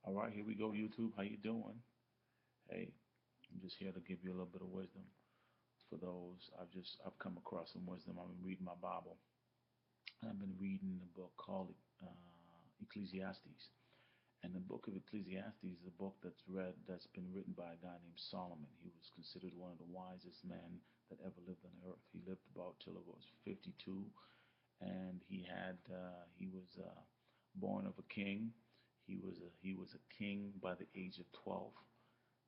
All right, here we go, YouTube. How you doing? Hey, I'm just here to give you a little bit of wisdom. For those, I've come across some wisdom. I've been reading my Bible. I've been reading a book called Ecclesiastes. And the book of Ecclesiastes is a book that's been written by a guy named Solomon. He was considered one of the wisest men that ever lived on earth. He lived about till it was 52, and he was born of a king. He was a king by the age of 12,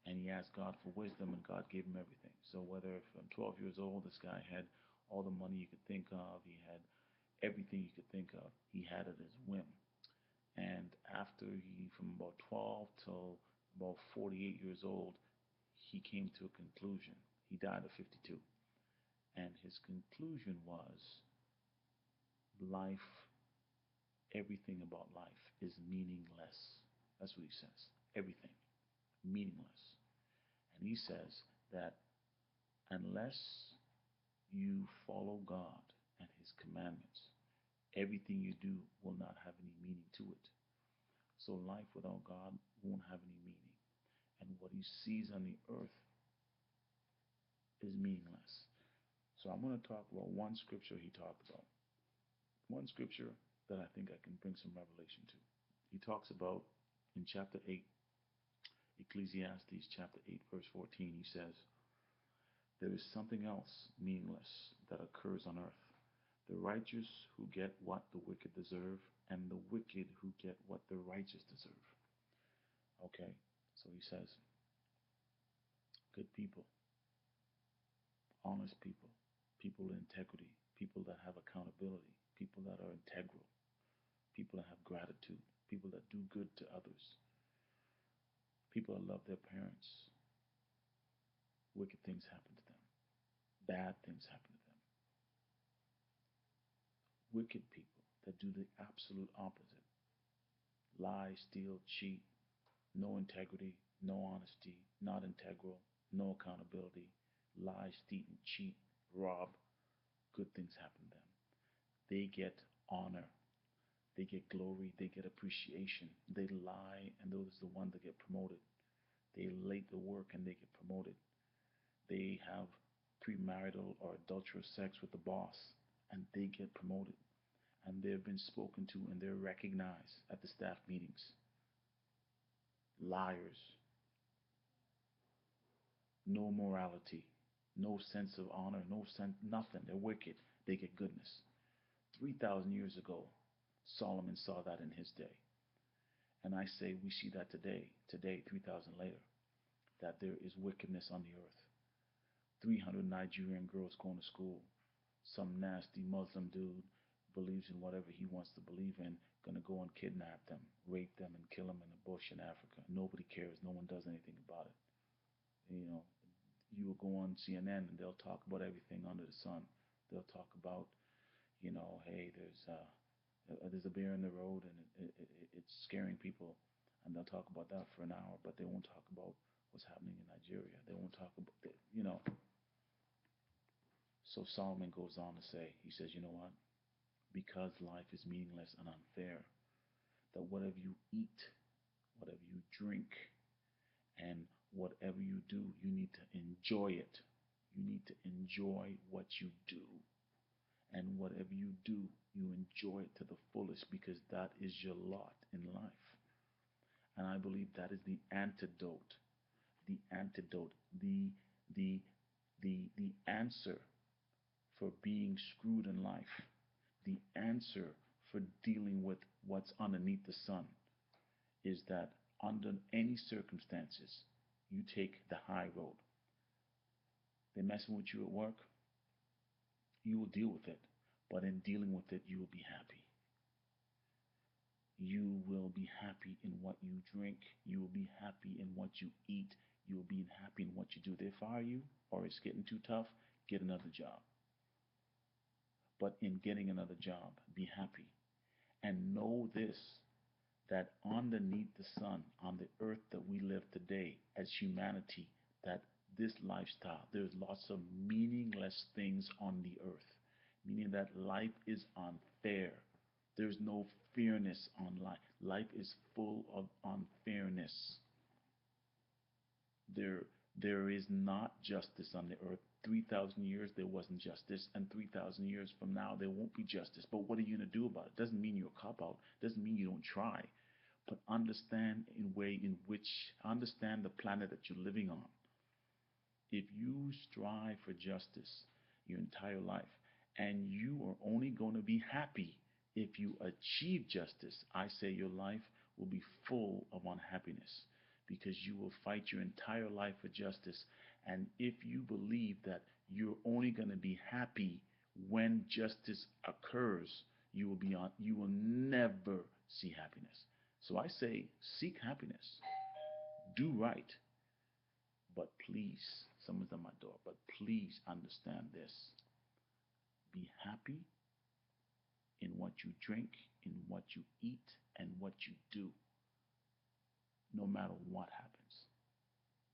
and he asked God for wisdom, and God gave him everything. So whether from 12 years old, this guy had all the money you could think of, he had everything you could think of. He had it at his whim. And from about 12 till about 48 years old, he came to a conclusion. He died at 52. And his conclusion was life, everything about life is meaningless. That's what he says. Everything, meaningless. And he says that unless you follow God and his commandments, everything you do will not have any meaning to it. So life without God won't have any meaning. And what he sees on the earth is meaningless. So I'm going to talk about one scripture he talked about. One scripture that I think I can bring some revelation to. He talks about in chapter 8, Ecclesiastes chapter 8, verse 14, he says, there is something else meaningless that occurs on earth. The righteous who get what the wicked deserve, and the wicked who get what the righteous deserve. Okay? So he says, good people, honest people, people of integrity, people that have accountability, people that are integral, people that have gratitude, people that do good to others, people that love their parents. Wicked things happen to them. Bad things happen to them. Wicked people that do the absolute opposite. Lie, steal, cheat, no integrity, no honesty, not integral, no accountability, lie, steal, cheat, rob. Good things happen to them. They get honor. They get glory. They get appreciation. They lie, and those are the ones that get promoted. They late the work and they get promoted. They have premarital or adulterous sex with the boss, and they get promoted. And they've been spoken to and they're recognized at the staff meetings. Liars, no morality, no sense of honor, no sense, nothing. They're wicked. They get goodness. 3,000 years ago, Solomon saw that in his day. And I say we see that today, 3,000 later, that there is wickedness on the earth. 300 Nigerian girls going to school. Some nasty Muslim dude believes in whatever he wants to believe in, gonna go and kidnap them, rape them, and kill them in a bush in Africa. Nobody cares. No one does anything about it. You know, you will go on CNN and they'll talk about everything under the sun. They'll talk about, hey, there's a bear in the road and it's scaring people, and they'll talk about that for an hour, but they won't talk about what's happening in Nigeria. They won't talk about, So Solomon goes on to say, he says, you know what? Because life is meaningless and unfair, that whatever you eat, whatever you drink, and whatever you do, you need to enjoy it. You need to enjoy what you do. And whatever you do, you enjoy it to the fullest because that is your lot in life. And I believe that is the antidote, the antidote, the answer for being screwed in life, the answer for dealing with what's underneath the sun is that under any circumstances, you take the high road. They're messing with you at work, you will deal with it. But in dealing with it, you will be happy. You will be happy in what you drink. You will be happy in what you eat. You will be happy in what you do. They fire you or it's getting too tough, get another job. But in getting another job, be happy. And know this, that underneath the sun, on the earth that we live today as humanity, that this lifestyle, there's lots of meaningless things on the earth, meaning that life is unfair. There's no fairness on life. Life is full of unfairness. There, there is not justice on the earth. 3,000 years there wasn't justice, and 3,000 years from now there won't be justice. But what are you going to do about it? Doesn't mean you're a cop out. Doesn't mean you don't try. But understand in way in which understand the planet that you're living on. If you strive for justice your entire life, and you are only going to be happy if you achieve justice, I say your life will be full of unhappiness because you will fight your entire life for justice. And if you believe that you're only going to be happy when justice occurs, you will never see happiness. So I say seek happiness, do right, but please, someone's at my door, but please understand this. Be happy in what you drink, in what you eat, and what you do, no matter what happens.